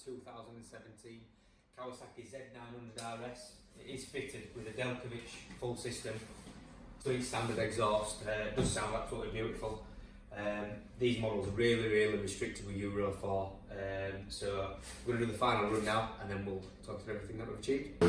2017 Kawasaki Z900 RS. It is fitted with a Delkovich full system, sweet standard exhaust. It does sound absolutely beautiful. These models are really restricted with Euro 4, so we're going to do the final run now and then we'll talk through everything that we've achieved.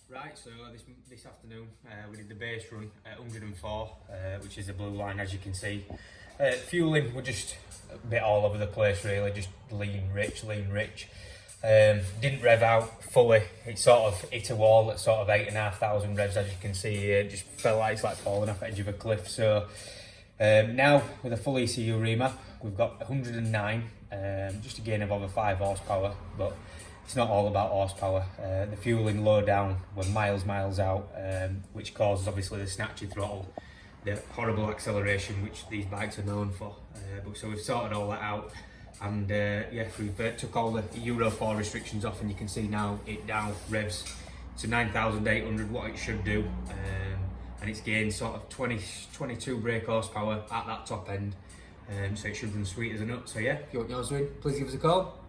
Right, so this afternoon we did the base run at 104, which is the blue line, as you can see. Fueling, we're just a bit all over the place really, just lean rich. Didn't rev out fully, it sort of hit a wall at sort of 8,500 revs, as you can see here. It just felt like it's like falling off the edge of a cliff. So now with a full ECU Remap, we've got 109, just a gain of over 5 horsepower, but it's not all about horsepower. The fueling low down, we're miles out, which causes obviously the snatchy throttle, the horrible acceleration which these bikes are known for. But so we've sorted all that out, and yeah, we've took all the Euro 4 restrictions off, and you can see now it now revs to 9,800, what it should do, and it's gained sort of 22 brake horsepower at that top end, so it should run sweet as a nut. So yeah, if you want yours doing, please give us a call.